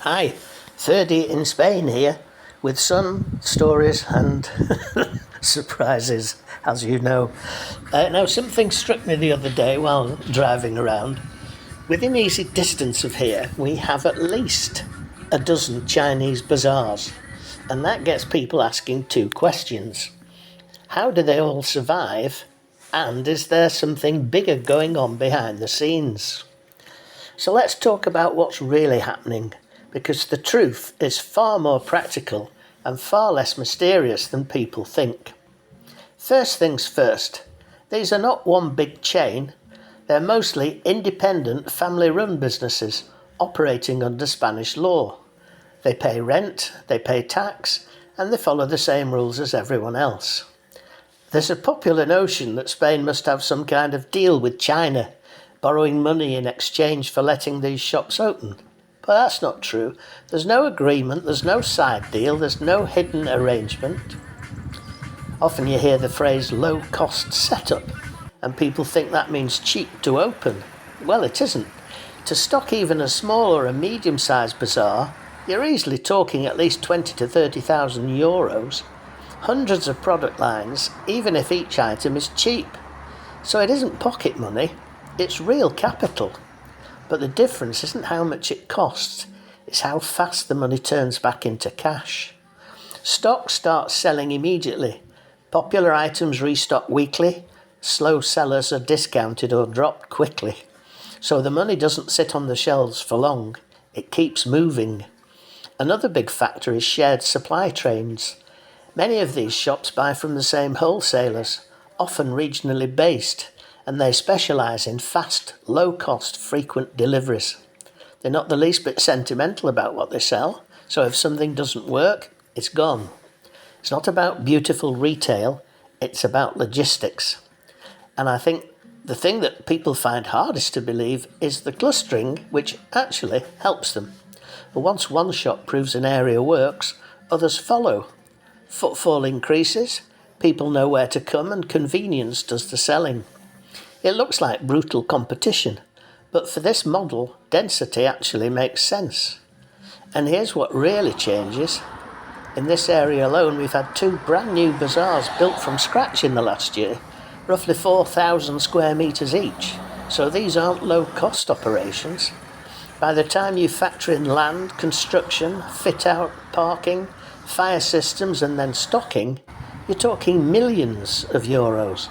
Hi, 30 in Spain here, with some stories and surprises, as you know. Now, something struck me the other day while driving around. Within easy distance of here, we have at least a dozen Chinese bazaars, and that gets people asking two questions. How do they all survive? And is there something bigger going on behind the scenes? So let's talk about what's really happening, because the truth is far more practical and far less mysterious than people think. First things first, these are not one big chain, they're mostly independent family-run businesses operating under Spanish law. They pay rent, they pay tax, and they follow the same rules as everyone else. There's a popular notion that Spain must have some kind of deal with China, borrowing money in exchange for letting these shops open. But that's not true. There's no agreement, there's no side deal, there's no hidden arrangement. Often you hear the phrase low-cost setup, and people think that means cheap to open. Well, it isn't. To stock even a small or a medium-sized bazaar, you're easily talking at least 20 to 30,000 euros. Hundreds of product lines, even if each item is cheap. So it isn't pocket money, it's real capital. But the difference isn't how much it costs, it's how fast the money turns back into cash. Stock starts selling immediately. Popular items restock weekly. Slow sellers are discounted or dropped quickly. So the money doesn't sit on the shelves for long, it keeps moving. Another big factor is shared supply trains. Many of these shops buy from the same wholesalers, often regionally based, and they specialise in fast, low-cost, frequent deliveries. They're not the least bit sentimental about what they sell, so if something doesn't work, it's gone. It's not about beautiful retail, it's about logistics. And I think the thing that people find hardest to believe is the clustering, which actually helps them. But once one shop proves an area works, others follow. Footfall increases, people know where to come, and convenience does the selling. It looks like brutal competition, but for this model, density actually makes sense. And here's what really changes. In this area alone, we've had 2 brand new bazaars built from scratch in the last year, roughly 4,000 square metres each. So these aren't low-cost operations. By the time you factor in land, construction, fit-out, parking, fire systems and then stocking, you're talking millions of euros.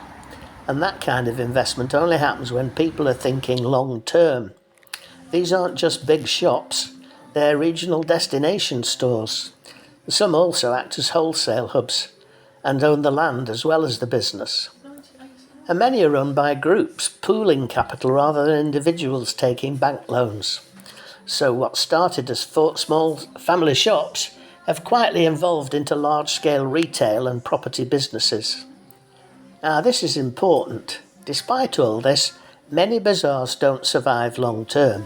And that kind of investment only happens when people are thinking long term. These aren't just big shops, they're regional destination stores. Some also act as wholesale hubs and own the land as well as the business. And many are run by groups, pooling capital rather than individuals taking bank loans. So what started as 4 small family shops have quietly evolved into large-scale retail and property businesses. Now, this is important. Despite all this, many bazaars don't survive long-term.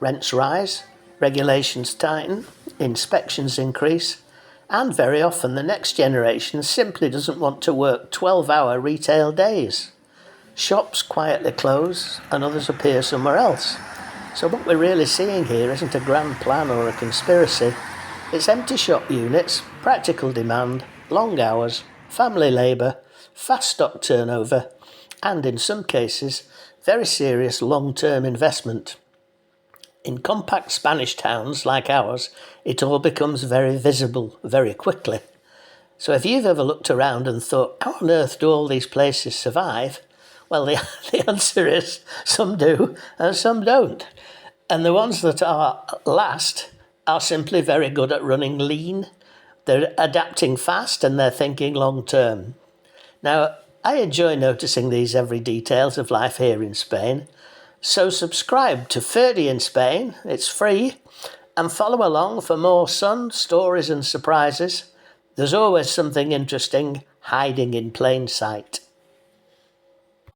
Rents rise, regulations tighten, inspections increase, and very often the next generation simply doesn't want to work 12-hour retail days. Shops quietly close and others appear somewhere else. So what we're really seeing here isn't a grand plan or a conspiracy. It's empty shop units, practical demand, long hours, family labour, fast stock turnover, and in some cases, very serious long-term investment. In compact Spanish towns like ours, it all becomes very visible very quickly. So if you've ever looked around and thought, how on earth do all these places survive? Well, the answer is some do and some don't. And the ones that are last are simply very good at running lean. They're adapting fast and they're thinking long term. Now, I enjoy noticing these every details of life here in Spain. So subscribe to 30 in Spain, it's free, and follow along for more sun, stories and surprises. There's always something interesting hiding in plain sight.